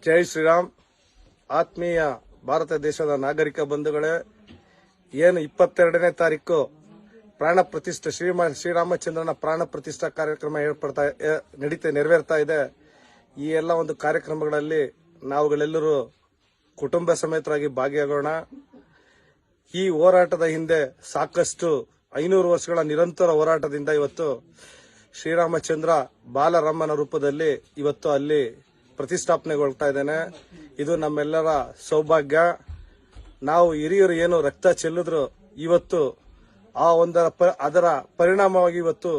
ಜೈ ಶ್ರೀರಾಮ್. ಆತ್ಮೀಯ ಭಾರತ ದೇಶದ ನಾಗರಿಕ ಬಂಧುಗಳೇ, ಏನು 22ನೇ ತಾರೀಕು ಪ್ರಾಣ ಪ್ರತಿಷ್ಠೆ ಶ್ರೀರಾಮಚಂದ್ರನ ಪ್ರಾಣ ಪ್ರತಿಷ್ಠಾ ಕಾರ್ಯಕ್ರಮ ನೆರವೇರ್ತಾ ಇದೆ. ಈ ಎಲ್ಲ ಒಂದು ಕಾರ್ಯಕ್ರಮಗಳಲ್ಲಿ ನಾವುಗಳೆಲ್ಲರೂ ಕುಟುಂಬ ಸಮೇತರಾಗಿ ಭಾಗಿಯಾಗೋಣ. ಈ ಹೋರಾಟದ ಹಿಂದೆ ಸಾಕಷ್ಟು 500 ವರ್ಷಗಳ ನಿರಂತರ ಹೋರಾಟದಿಂದ ಇವತ್ತು ಶ್ರೀರಾಮಚಂದ್ರ ಬಾಲರಾಮನ ರೂಪದಲ್ಲಿ ಇವತ್ತು ಅಲ್ಲಿ ಪ್ರತಿಷ್ಠಾಪನೆಗೊಳ್ತಾ ಇದ್ದೇನೆ. ಇದು ನಮ್ಮೆಲ್ಲರ ಸೌಭಾಗ್ಯ. ನಾವು ಹಿರಿಯರು ಏನು ರಕ್ತ ಚೆಲ್ಲಿದ್ರು ಇವತ್ತು ಅದರ ಪರಿಣಾಮವಾಗಿ ಇವತ್ತು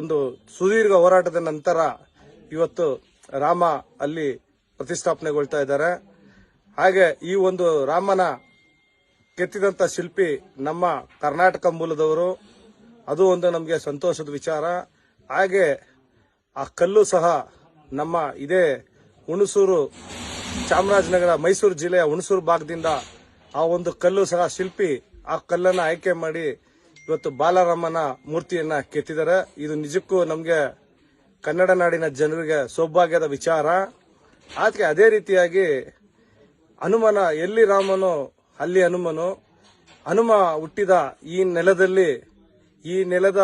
ಒಂದು ಸುದೀರ್ಘ ಹೋರಾಟದ ನಂತರ ಇವತ್ತು ರಾಮ ಅಲ್ಲಿ ಪ್ರತಿಷ್ಠಾಪನೆಗೊಳ್ತಾ ಇದ್ದಾರೆ. ಹಾಗೆ ಈ ಒಂದು ರಾಮನ ಕೆತ್ತಿದಂತ ಶಿಲ್ಪಿ ನಮ್ಮ ಕರ್ನಾಟಕ ಮೂಲದವರು. ಅದು ಒಂದು ನಮಗೆ ಸಂತೋಷದ ವಿಚಾರ. ಹಾಗೆ ಆ ಕಲ್ಲು ಸಹ ನಮ್ಮ ಇದೇ ಹುಣಸೂರು ಚಾಮರಾಜನಗರ ಮೈಸೂರು ಜಿಲ್ಲೆಯ ಹುಣಸೂರು ಭಾಗದಿಂದ ಆ ಒಂದು ಕಲ್ಲು ಸಹ ಶಿಲ್ಪಿ ಆ ಕಲ್ಲನ್ನು ಆಯ್ಕೆ ಮಾಡಿ ಇವತ್ತು ಬಾಲರಾಮನ ಮೂರ್ತಿಯನ್ನ ಕೆತ್ತಿದ್ದಾರೆ. ಇದು ನಿಜಕ್ಕೂ ನಮಗೆ ಕನ್ನಡ ನಾಡಿನ ಜನರಿಗೆ ಸೌಭಾಗ್ಯದ ವಿಚಾರ. ಅದಕ್ಕೆ ಅದೇ ರೀತಿಯಾಗಿ ಹನುಮನ ಎಲ್ಲಿ ರಾಮನು ಅಲ್ಲಿ ಹನುಮ ಹುಟ್ಟಿದ ಈ ನೆಲದಲ್ಲಿ ಈ ನೆಲದ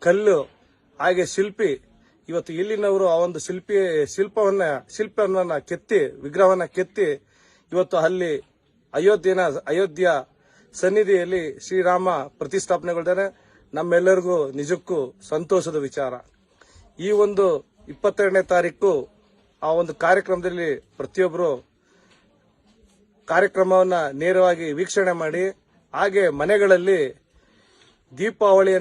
ಕಲ್ಲು ಹಾಗೆ ಶಿಲ್ಪಿ ಇವತ್ತು ಇಲ್ಲಿನವರು ಆ ಒಂದು ಶಿಲ್ಪವನ್ನ ಕೆತ್ತಿ ವಿಗ್ರಹವನ್ನ ಕೆತ್ತಿ ಇವತ್ತು ಅಲ್ಲಿ ಅಯೋಧ್ಯ ಸನ್ನಿಧಿಯಲ್ಲಿ ಶ್ರೀರಾಮ ಪ್ರತಿಷ್ಠಾಪನೆಗೊಳ್ತಾರೆ. ನಮ್ಮೆಲ್ಲರಿಗೂ ನಿಜಕ್ಕೂ ಸಂತೋಷದ ವಿಚಾರ. ಈ ಒಂದು 22ನೇ ತಾರೀಕು ಆ ಒಂದು ಕಾರ್ಯಕ್ರಮದಲ್ಲಿ ಪ್ರತಿಯೊಬ್ಬರು ಕಾರ್ಯಕ್ರಮವನ್ನ ನೇರವಾಗಿ ವೀಕ್ಷಣೆ ಮಾಡಿ ಹಾಗೆ ಮನೆಗಳಲ್ಲಿ ದೀಪಾವಳಿ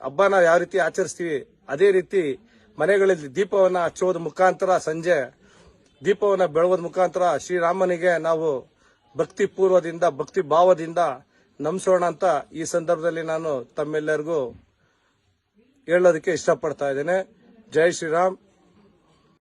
ಹಬ್ಬನ ಯಾವ ರೀತಿ ಆಚರಿಸ್ತೀವಿ ಅದೇ ರೀತಿ ಮನೆಗಳಲ್ಲಿ ದೀಪವನ್ನ ಹಚ್ಚೋದ ಮುಖಾಂತರ ಸಂಜೆ ದೀಪವನ್ನ ಬೆಳಗೋದ ಮುಖಾಂತರ ಶ್ರೀರಾಮನಿಗೆ ನಾವು ಭಕ್ತಿ ಪೂರ್ವದಿಂದ ಭಕ್ತಿ ಭಾವದಿಂದ ನಮಿಸೋಣ ಅಂತ ಈ ಸಂದರ್ಭದಲ್ಲಿ ನಾನು ತಮ್ಮೆಲ್ಲರಿಗೂ ಹೇಳೋದಕ್ಕೆ ಇಷ್ಟಪಡ್ತಾ ಇದ್ದೇನೆ. ಜೈ ಶ್ರೀರಾಮ್.